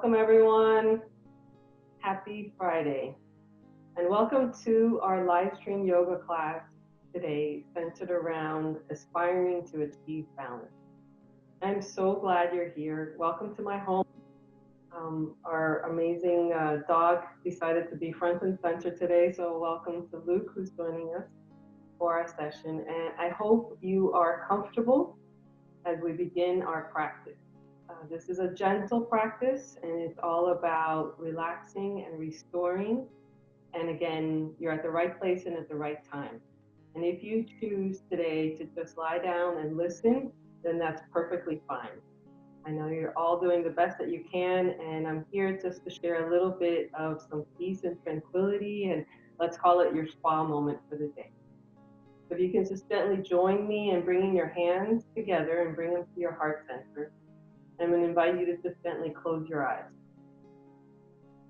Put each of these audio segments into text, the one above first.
Welcome everyone. Happy Friday. And welcome to our live stream yoga class today centered around aspiring to achieve balance. I'm so glad you're here. Welcome to my home. Our amazing dog decided to be front and center today. So welcome to Luke, who's joining us for our session. And I hope you are comfortable as we begin our practice. This is a gentle practice, and it's all about relaxing and restoring. And again, you're at the right place and at the right time. And if you choose today to just lie down and listen, then that's perfectly fine. I know you're all doing the best that you can, and I'm here just to share a little bit of some peace and tranquility, and let's call it your spa moment for the day. So if you can just gently join me in bringing your hands together and bring them to your heart center. I'm going to invite you to just gently close your eyes.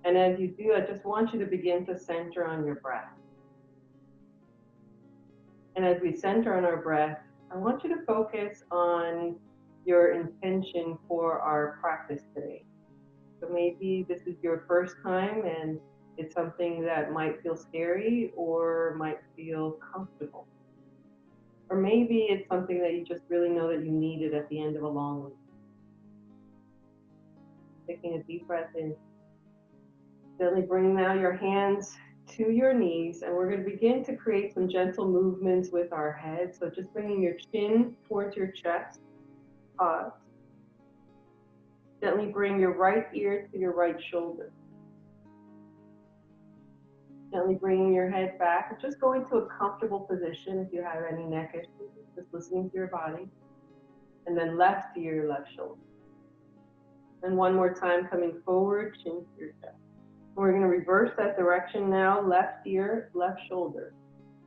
And as you do, I just want you to begin to center on your breath. And as we center on our breath, I want you to focus on your intention for our practice today. So maybe this is your first time and it's something that might feel scary or might feel comfortable. Or maybe it's something that you just really know that you needed at the end of a long week. Taking a deep breath in. Gently bring now your hands to your knees, and we're going to begin to create some gentle movements with our head. So just bringing your chin towards your chest. Pause. Gently bring your right ear to your right shoulder. Gently bringing your head back. Just go into a comfortable position if you have any neck issues. Just listening to your body. And then left ear, your left shoulder. And one more time, coming forward, chin to your chest. We're going to reverse that direction now, left ear, left shoulder,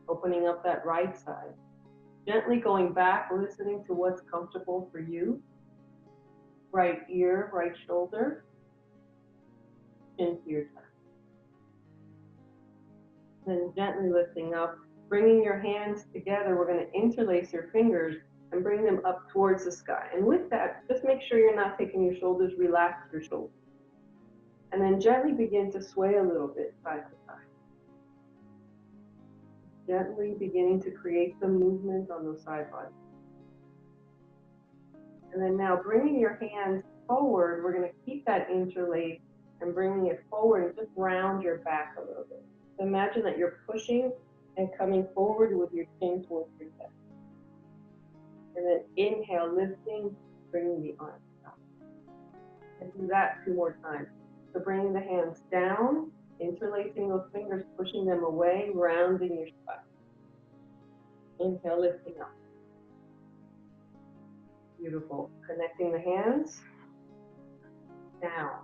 opening up that right side. Gently going back, listening to what's comfortable for you. Right ear, right shoulder, chin to your chest. Then gently lifting up, bringing your hands together. We're going to interlace your fingers and bring them up towards the sky. And with that, just make sure you're not taking your shoulders, relax your shoulders. And then gently begin to sway a little bit side to side. Gently beginning to create some movement on those side bodies. And then now bringing your hands forward, we're going to keep that interlace and bringing it forward and just round your back a little bit. So imagine that you're pushing and coming forward with your chin towards your chest. And then inhale, lifting, bringing the arms up. And do that 2 more times. So bringing the hands down, interlacing those fingers, pushing them away, rounding your spine. Inhale, lifting up. Beautiful. Connecting the hands. Down.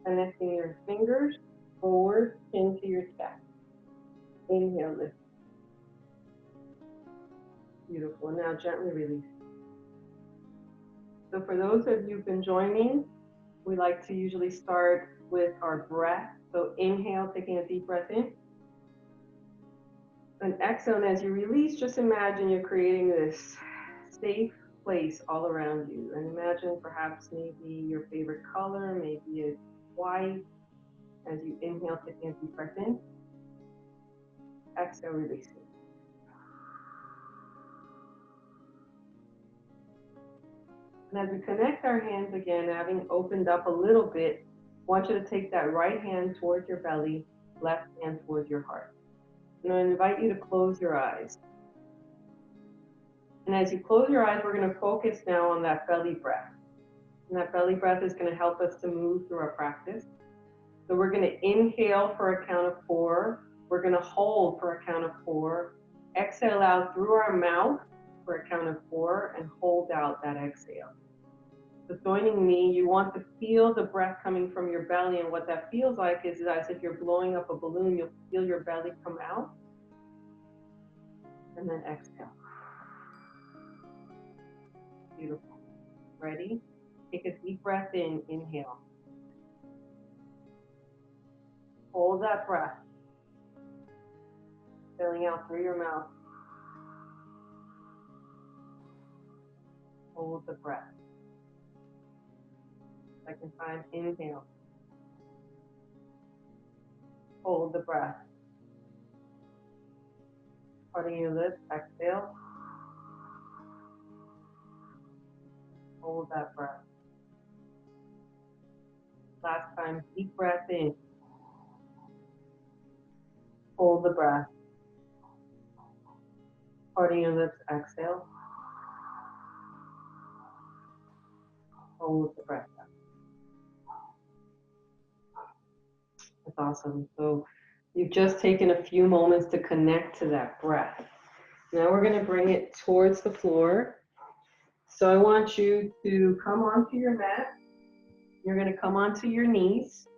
Connecting your fingers, forward, into your chest. Inhale, lift. Beautiful. Now gently release. So for those of you who've been joining, we like to usually start with our breath. So inhale, taking a deep breath in. And exhale, and as you release, just imagine you're creating this safe place all around you. And imagine perhaps maybe your favorite color, maybe it's white. As you inhale, taking a deep breath in. Exhale, releasing. And as we connect our hands again, having opened up a little bit, I want you to take that right hand towards your belly, left hand towards your heart. And I invite you to close your eyes. And as you close your eyes, we're going to focus now on that belly breath. And that belly breath is going to help us to move through our practice. So we're going to inhale for a count of 4. We're going to hold for a count of 4. Exhale out through our mouth for a count of 4 and hold out that exhale. So joining me, you want to feel the breath coming from your belly, and what that feels like is as if you're blowing up a balloon. You'll feel your belly come out and then exhale. Beautiful. Ready? Take a deep breath in, inhale. Hold that breath. Filling out through your mouth. Hold the breath. Second time, inhale. Hold the breath. Parting your lips, exhale. Hold that breath. Last time, deep breath in. Hold the breath. Parting your lips, exhale. Hold the breath. That's awesome. So you've just taken a few moments to connect to that breath. Now we're going to bring it towards the floor. So I want you to come onto your mat. You're going to come onto your knees.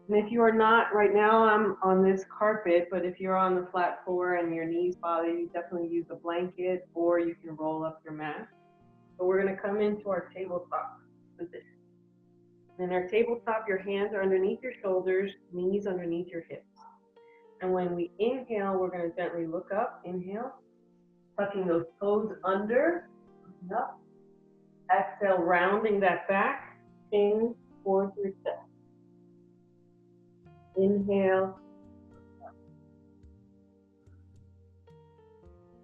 And if you are not, right now I'm on this carpet, but if you're on the flat floor and your knees bother you, definitely use a blanket or you can roll up your mat. So we're going to come into our tabletop position. In our tabletop, your hands are underneath your shoulders, knees underneath your hips. And when we inhale, we're going to gently look up. Inhale, tucking those toes under, looking up. Exhale, rounding that back, chin towards your chest. Inhale.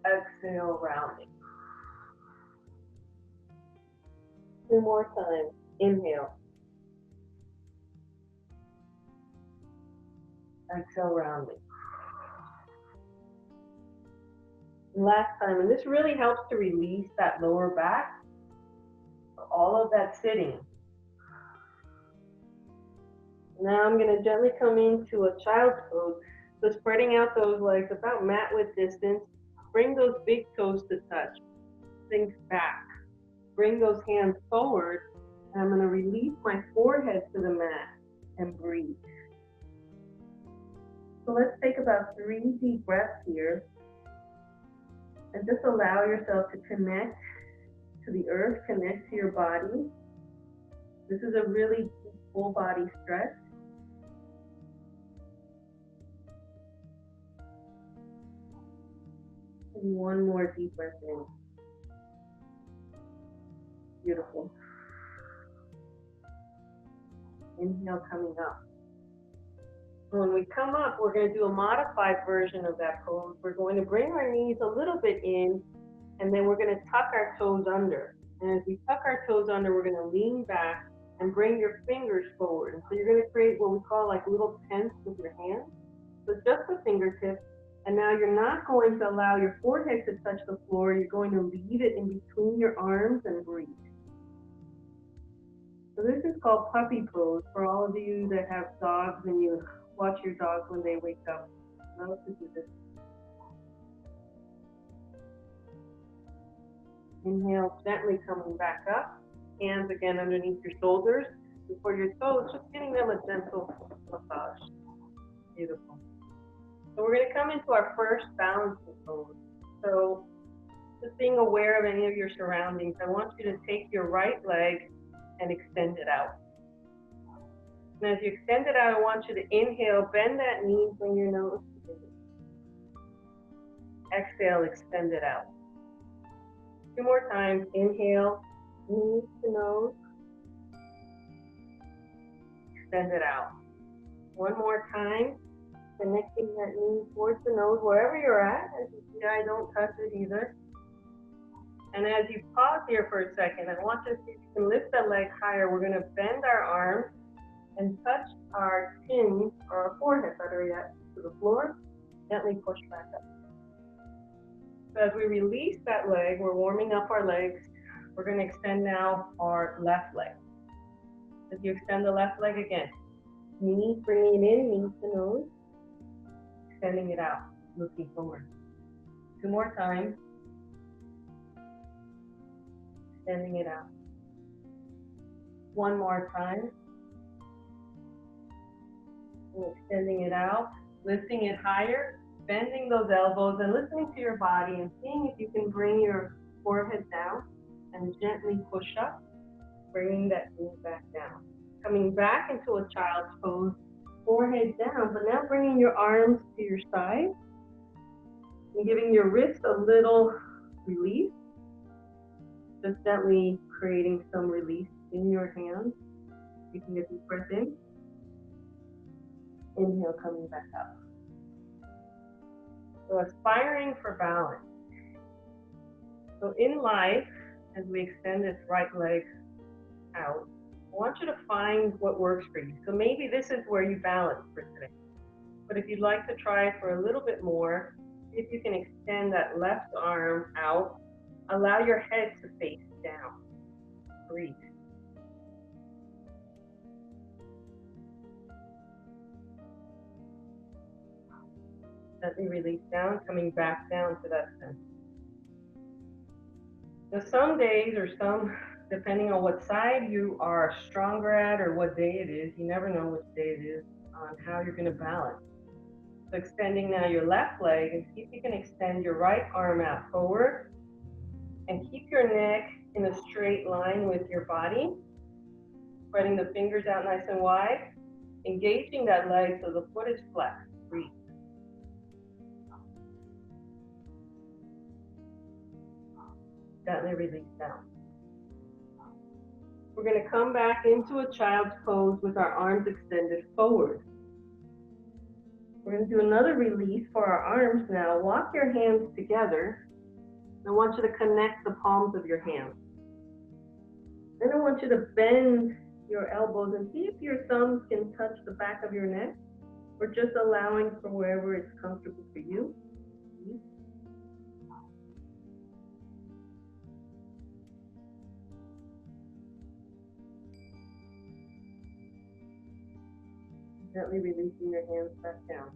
Exhale, rounding. 2 more times. Inhale. Exhale, rounding. Last time, and this really helps to release that lower back, all of that sitting. Now I'm going to gently come into a child's pose. So spreading out those legs about mat width distance. Bring those big toes to touch. Think back. Bring those hands forward. And I'm going to release my forehead to the mat and breathe. So let's take about 3 deep breaths here. And just allow yourself to connect to the earth, connect to your body. This is a really deep full body stretch. And 1 more deep breath in. Beautiful. Inhale, coming up. When we come up, we're going to do a modified version of that pose. We're going to bring our knees a little bit in, and then we're going to tuck our toes under. And as we tuck our toes under, we're going to lean back and bring your fingers forward. And so you're going to create what we call like little tents with your hands. So just the fingertips. And now you're not going to allow your forehead to touch the floor. You're going to leave it in between your arms and breathe. So this is called puppy pose for all of you that have dogs and you watch your dogs when they wake up. Love to do this. Inhale, gently coming back up. Hands again underneath your shoulders. Before your toes, just giving them a gentle massage. Beautiful. So we're going to come into our first balancing pose. So just being aware of any of your surroundings, I want you to take your right leg and extend it out. And as you extend it out, I want you to inhale, bend that knee, bring your nose to the exhale, extend it out. 2 more times. Inhale, knee to nose, extend it out. 1 more time, connecting that knee towards the nose, wherever you're at. As you see, I don't touch it either. And as you pause here for a second, I want you to see if you can lift that leg higher. We're going to bend our arms and touch our chin or our forehead, better yet, to the floor. Gently push back up. So as we release that leg, we're warming up our legs. We're going to extend now our left leg. As you extend the left leg again, knee bringing it in, knee to nose, extending it out, looking forward. 2 more times. Extending it out. 1 more time. And extending it out, lifting it higher, bending those elbows and listening to your body and seeing if you can bring your forehead down and gently push up, bringing that knee back down. Coming back into a child's pose, forehead down, but now bringing your arms to your side and giving your wrist a little release. Just gently creating some release in your hands. You can get deep breath in. Inhale. Inhale, coming back up. So aspiring for balance. So in life, as we extend this right leg out, I want you to find what works for you. So maybe this is where you balance for today. But if you'd like to try it for a little bit more, see if you can extend that left arm out. Allow your head to face down. Breathe. Gently release down, coming back down to that center. So some days or depending on what side you are stronger at or what day it is, you never know which day it is on how you're going to balance. So extending now your left leg, and see if you can extend your right arm out forward and keep your neck in a straight line with your body, spreading the fingers out nice and wide, engaging that leg so the foot is flat. Breathe. Gently release down. We're going to come back into a child's pose with our arms extended forward. We're going to do another release for our arms now. Walk your hands together. I want you to connect the palms of your hands. Then I want you to bend your elbows and see if your thumbs can touch the back of your neck, or just allowing for wherever it's comfortable for you. Gently releasing your hands back down.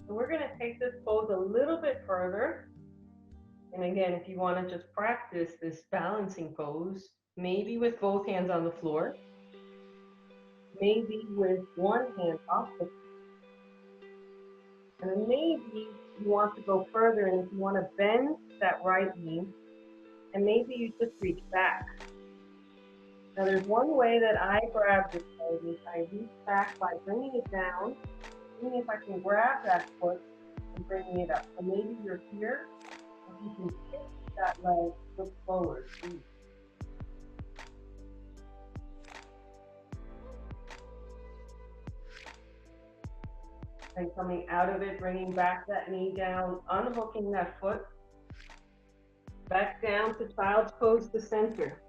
So we're going to take this pose a little bit further. And again, if you want to just practice this balancing pose, maybe with both hands on the floor, maybe with one hand off the floor. And then maybe you want to go further, and if you want to bend that right knee, and maybe you just reach back. Now there's one way that I grab this leg is I reach back by bringing it down, seeing if I can grab that foot and bringing it up. So maybe you're here, and you can kick that leg, look forward. And coming out of it, bringing back that knee down, unhooking that foot, back down to child's pose to center.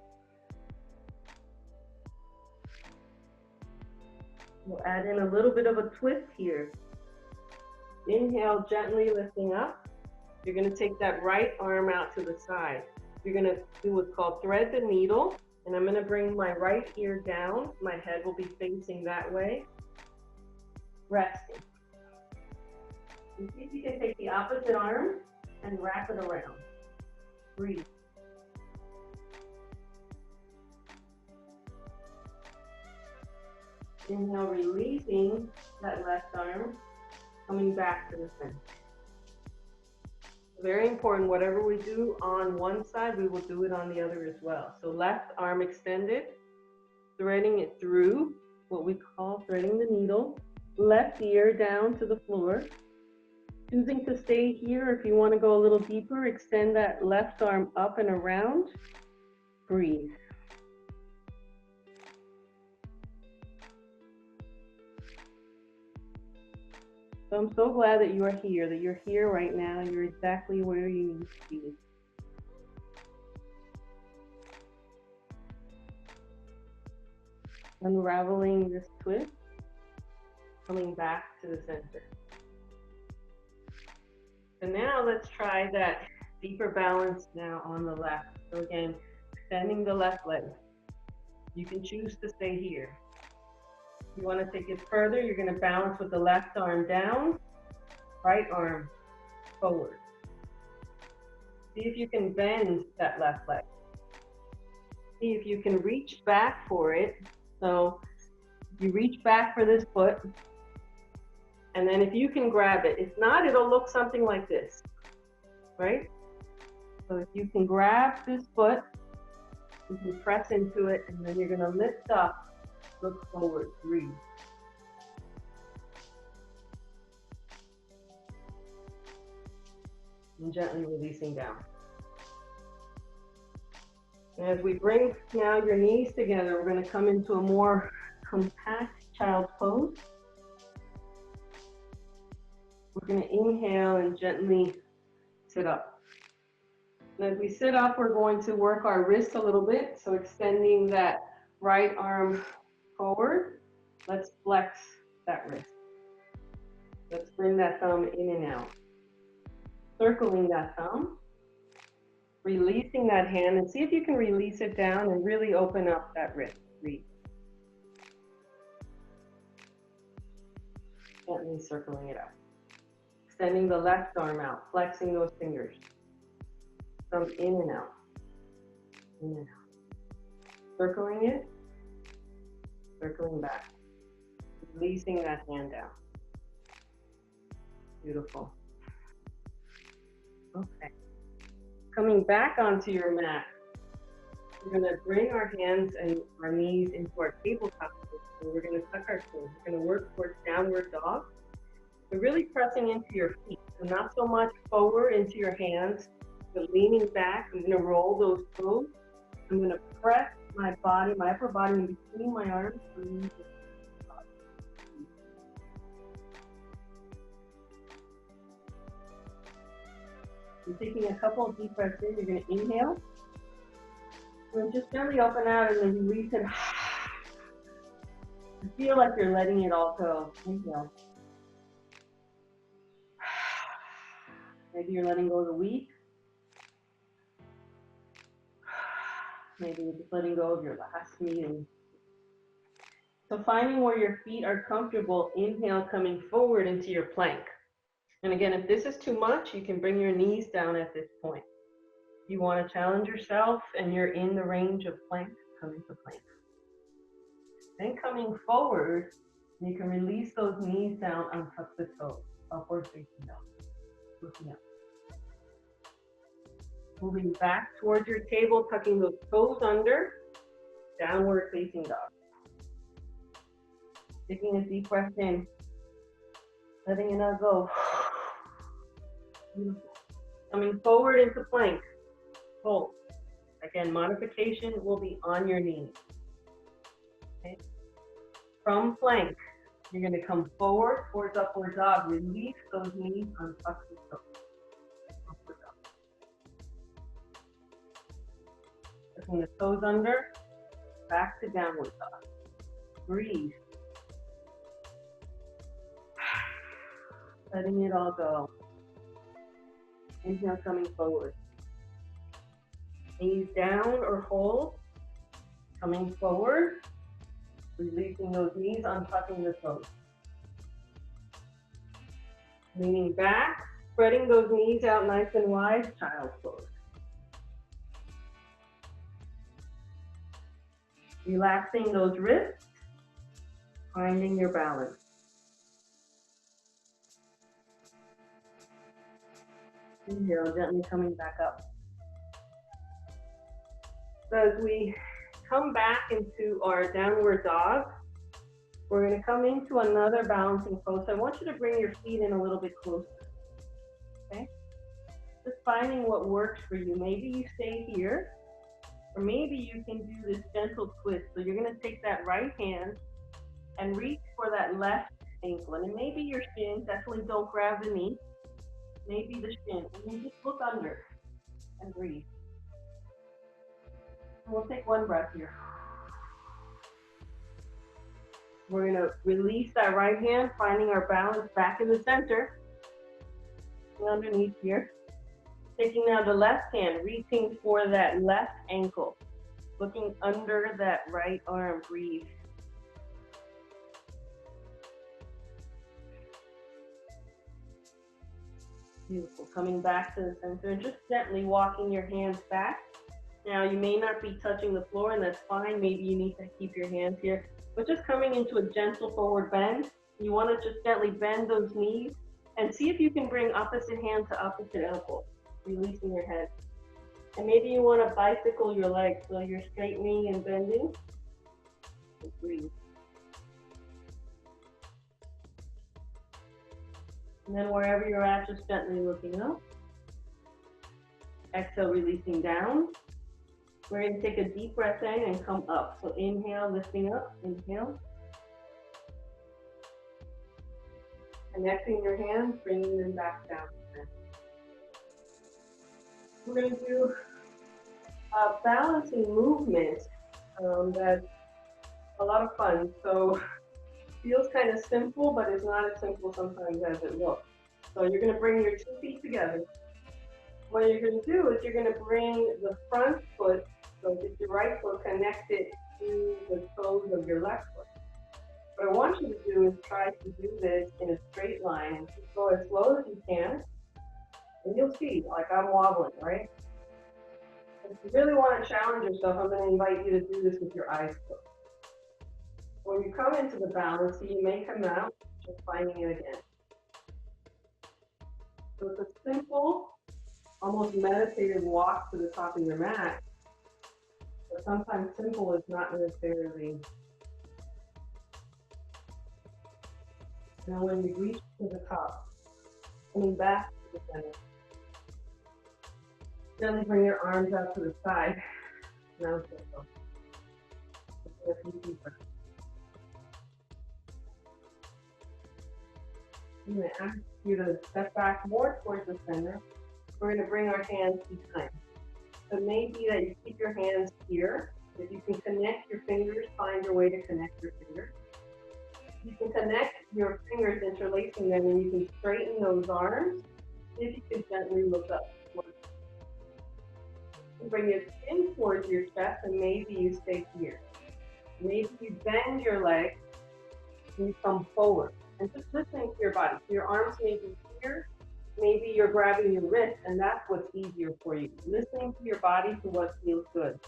We'll add in a little bit of a twist here. Inhale, gently lifting up. You're going to take that right arm out to the side. You're going to do what's called thread the needle, and I'm going to bring my right ear down. My head will be facing that way. Resting. And see if you can take the opposite arm and wrap it around. Breathe. Inhale, releasing that left arm, coming back to the center. Very important, whatever we do on one side, we will do it on the other as well. So left arm extended, threading it through, what we call threading the needle. Left ear down to the floor. Choosing to stay here, if you want to go a little deeper, extend that left arm up and around. Breathe. So I'm so glad that you are here, that you're here right now. You're exactly where you need to be. Unraveling this twist, coming back to the center. So now let's try that deeper balance now on the left. So again, extending the left leg. You can choose to stay here. If you want to take it further, you're going to balance with the left arm down, right arm forward. See if you can bend that left leg. See if you can reach back for it. So you reach back for this foot, and then if you can grab it. If not, it'll look something like this, right? So if you can grab this foot, you can press into it, and then you're going to lift up. Look forward, breathe. And gently releasing down. And as we bring now your knees together, we're going to come into a more compact child's pose. We're going to inhale and gently sit up. And as we sit up, we're going to work our wrists a little bit. So extending that right arm forward. Let's flex that wrist. Let's bring that thumb in and out. Circling that thumb. Releasing that hand, and see if you can release it down and really open up that wrist. Reach. Gently circling it out. Extending the left arm out, flexing those fingers. Thumb in and out. In and out. Circling it. Circling back. Releasing that hand down. Beautiful. Okay. Coming back onto your mat, we're going to bring our hands and our knees into our tabletop position. We're going to tuck our toes. We're going to work towards downward dog. We're really pressing into your feet, so not so much forward into your hands, but leaning back. I'm going to roll those toes. I'm going to press my body, my upper body in between my arms. You're taking a couple of deep breaths in. You're going to inhale. And just gently open out and then release it. Feel like you're letting it all go. Inhale. Maybe you're letting go of the week. Maybe you're just letting go of your last meeting. So finding where your feet are comfortable, inhale coming forward into your plank. And again, if this is too much, you can bring your knees down at this point. If you want to challenge yourself and you're in the range of plank, come into plank. Then coming forward, you can release those knees down and tuck the toes, upward facing dog. Looking up. Moving back towards your table, tucking those toes under, downward facing dog. Taking a deep breath in, letting it all go. Beautiful. Coming forward into plank. Hold. Again, modification will be on your knees. Okay. From plank, you're going to come forward towards upward dog. Release those knees, untuck the toes. Upward dog. Tucking the toes under, back to downward dog. Breathe. Letting it all go. Inhale coming forward. Knees down or hold. Coming forward. Releasing those knees, untucking the toes. Leaning back, spreading those knees out nice and wide, child's pose. Relaxing those wrists, finding your balance. Inhale, gently coming back up. So as we come back into our downward dog, we're going to come into another balancing pose. I want you to bring your feet in a little bit closer. Okay? Just finding what works for you. Maybe you stay here, or maybe you can do this gentle twist. So you're going to take that right hand and reach for that left ankle. And it may be your shin. Definitely don't grab the knee. Maybe the shin. And you just look under and breathe. And we'll take one breath here. We're going to release that right hand, finding our balance back in the center. And underneath here. Taking now the left hand, reaching for that left ankle. Looking under that right arm, breathe. Beautiful. Coming back to the center, just gently walking your hands back. Now you may not be touching the floor, and that's fine. Maybe you need to keep your hands here, but just coming into a gentle forward bend. You want to just gently bend those knees and see if you can bring opposite hand to opposite ankle, releasing your head. And maybe you want to bicycle your legs, so you're straightening and bending. Just breathe. And then wherever you're at, just gently looking up. Exhale, releasing down. We're going to take a deep breath in and come up. So inhale, lifting up, inhale. connecting your hands, bringing them back down. We're going to do a balancing movement that's a lot of fun. So feels kind of simple, but it's not as simple sometimes as it looks. So you're going to bring your 2 feet together. What you're going to do is you're going to bring the front foot, so get your right foot connected to the toes of your left foot. What I want you to do is try to do this in a straight line and just go as slow as you can. And you'll see, like I'm wobbling, right? If you really want to challenge yourself, I'm going to invite you to do this with your eyes closed. When you come into the balance, you may come out just finding it again. So it's a simple, almost meditative walk to the top of your mat. But sometimes simple is not necessarily. Now when you reach to the top, coming back to the center, gently bring your arms out to the side. Now simple. A few deeper. I'm going to ask you to step back more towards the center. We're going to bring our hands behind. So it may be that you keep your hands here. If you can connect your fingers, find your way to connect your fingers. You can connect your fingers, interlacing them, and you can straighten those arms. If you can gently look up. Bring your chin towards your chest, and maybe you stay here. Maybe you bend your legs and you come forward. And just listening to your body. So your arms may be here, maybe you're grabbing your wrist, and that's what's easier for you. Listening to your body to what feels good.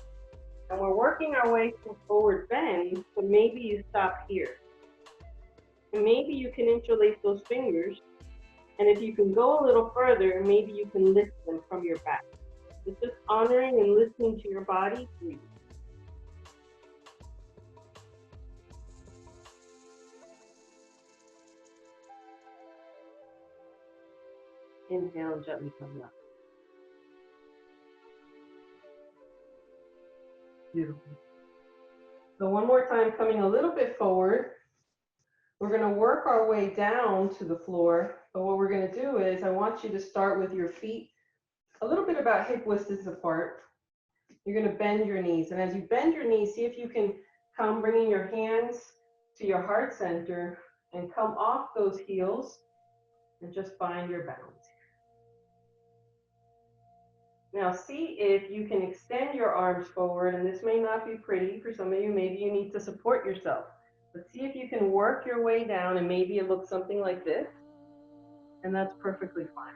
And we're working our way to forward bend, so maybe you stop here. And maybe you can interlace those fingers, and if you can go a little further, maybe you can lift them from your back. It's just honoring and listening to your body. Breathe. Inhale and gently come up. Beautiful. So one more time, coming a little bit forward. We're going to work our way down to the floor. But what we're going to do is I want you to start with your feet a little bit about hip width apart. You're going to bend your knees. And as you bend your knees, see if you can come bringing your hands to your heart center and come off those heels and just find your balance. Now see if you can extend your arms forward, and this may not be pretty for some of you, maybe you need to support yourself, but see if you can work your way down, and maybe it looks something like this, and that's perfectly fine.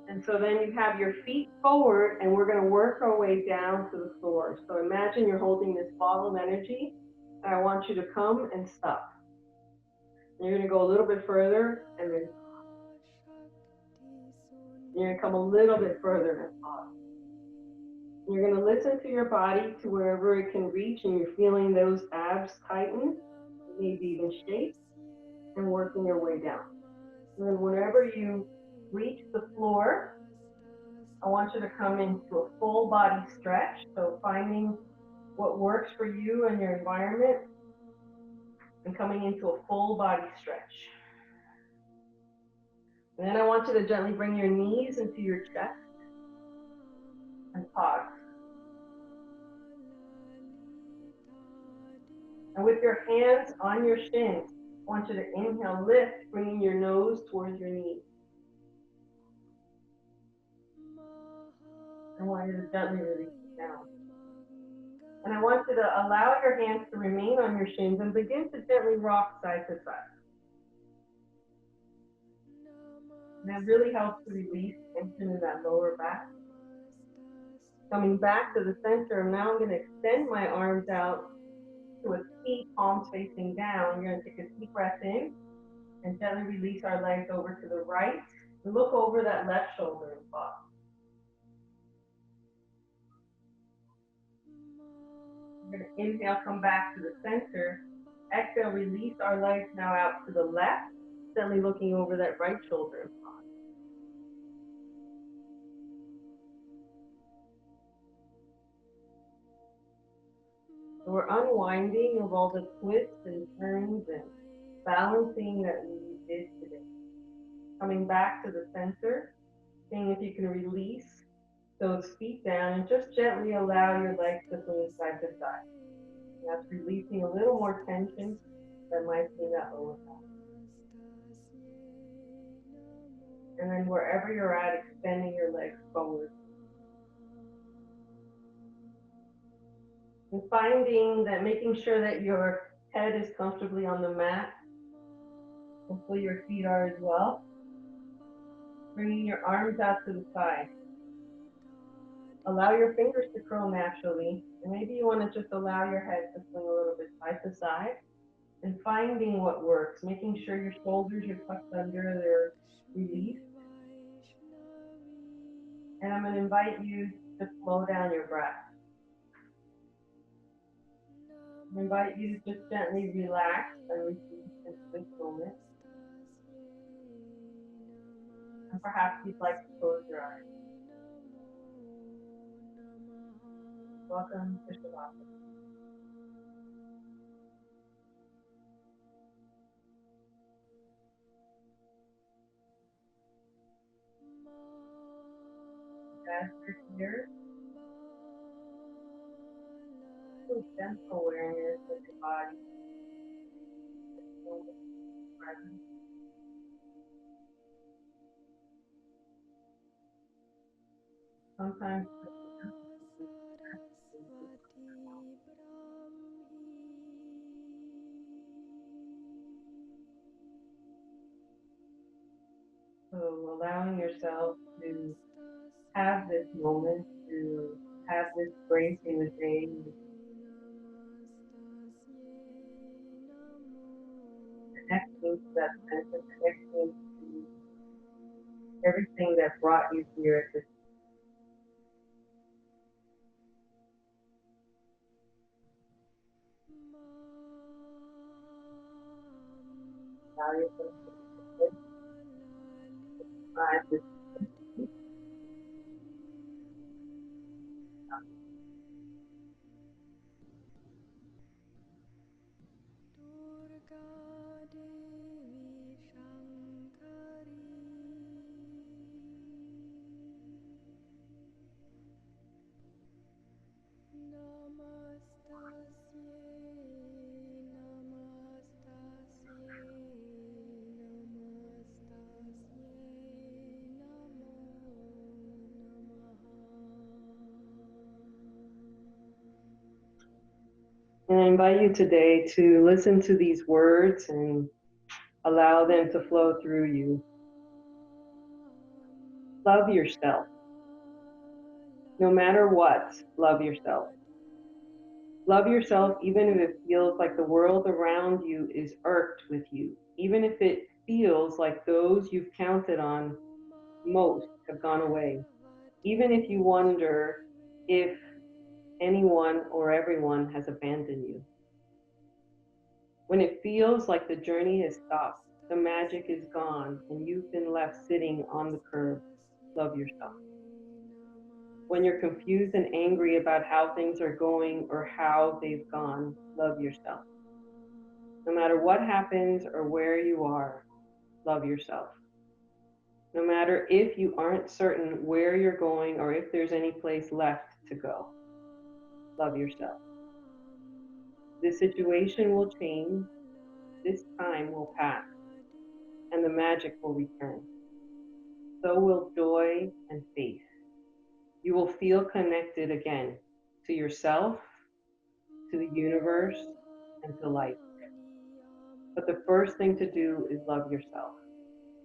And so then you have your feet forward, and we're going to work our way down to the floor. So imagine you're holding this ball of energy, and I want you to come and stop. And you're going to go a little bit further, and then you're going to come a little bit further and pause. You're going to listen to your body to wherever it can reach, and you're feeling those abs tighten, maybe even shake, and working your way down. And then whenever you reach the floor, I want you to come into a full body stretch. So finding what works for you and your environment, and coming into a full body stretch. And then I want you to gently bring your knees into your chest and pause. And with your hands on your shins, I want you to inhale, lift, bringing your nose towards your knees. I want you to gently release it down. And I want you to allow your hands to remain on your shins and begin to gently rock side to side. And that really helps to release tension in that lower back. Coming back to the center, now I'm going to extend my arms out to a T, palms facing down. You're going to take a deep breath in and gently release our legs over to the right. And look over that left shoulder and pause. We're going to inhale, come back to the center. Exhale, release our legs now out to the left, gently looking over that right shoulder and pause. So we're unwinding of all the twists and turns and balancing that we did today. Coming back to the center, seeing if you can release those feet down and just gently allow your legs to move side to side. That's releasing a little more tension that might be in that lower back. And then wherever you're at, extending your legs forward. And finding that, making sure that your head is comfortably on the mat. Hopefully your feet are as well. Bringing your arms out to the side. Allow your fingers to curl naturally. And maybe you want to just allow your head to swing a little bit side to side. And finding what works, making sure your shoulders are tucked under, they're released. And I'm going to invite you to slow down your breath. I invite you to just gently relax and release into this moment. And perhaps you'd like to close your eyes. Welcome to Shavasana. As you're here, feel gentle awareness of your body. Present. Sometimes so allowing yourself to have this moment, to have this break in the day, connecting to that sense of connection to everything that brought you here at this. Allow yourself to find this. And I invite you today to listen to these words and allow them to flow through you. Love yourself. No matter what, love yourself. Love yourself even if it feels like the world around you is irked with you, even if it feels like those you've counted on most have gone away, even if you wonder if anyone or everyone has abandoned you. When it feels like the journey has stopped, the magic is gone, and you've been left sitting on the curb, love yourself. When you're confused and angry about how things are going or how they've gone, love yourself. No matter what happens or where you are, love yourself. No matter if you aren't certain where you're going or if there's any place left to go, love yourself. This situation will change, this time will pass, and the magic will return. So will joy and faith. You will feel connected again to yourself, to the universe, and to life. But the first thing to do is love yourself,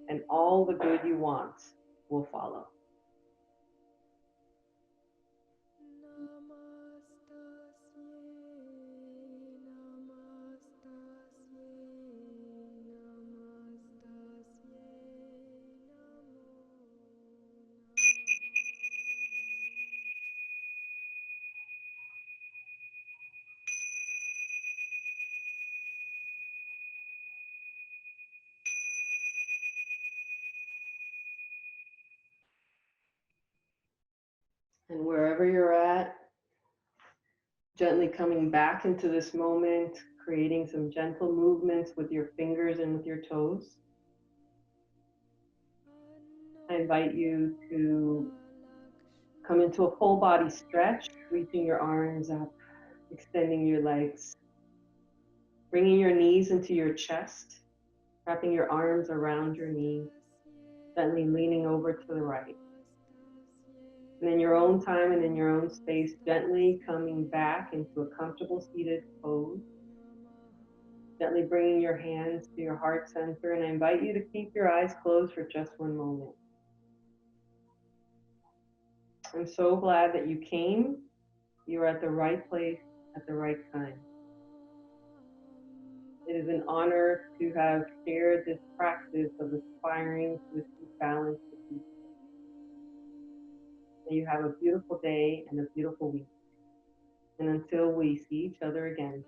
and all the good you want will follow. And wherever you're at, gently coming back into this moment, creating some gentle movements with your fingers and with your toes. I invite you to come into a full body stretch, reaching your arms up, extending your legs, bringing your knees into your chest, wrapping your arms around your knees, gently leaning over to the right. And in your own time and in your own space, gently coming back into a comfortable seated pose. Gently bringing your hands to your heart center, and I invite you to keep your eyes closed for just one moment. I'm so glad that you came. You're at the right place at the right time. It is an honor to have shared this practice of aspiring to achieve balance with you. May you have a beautiful day and a beautiful week. And until we see each other again,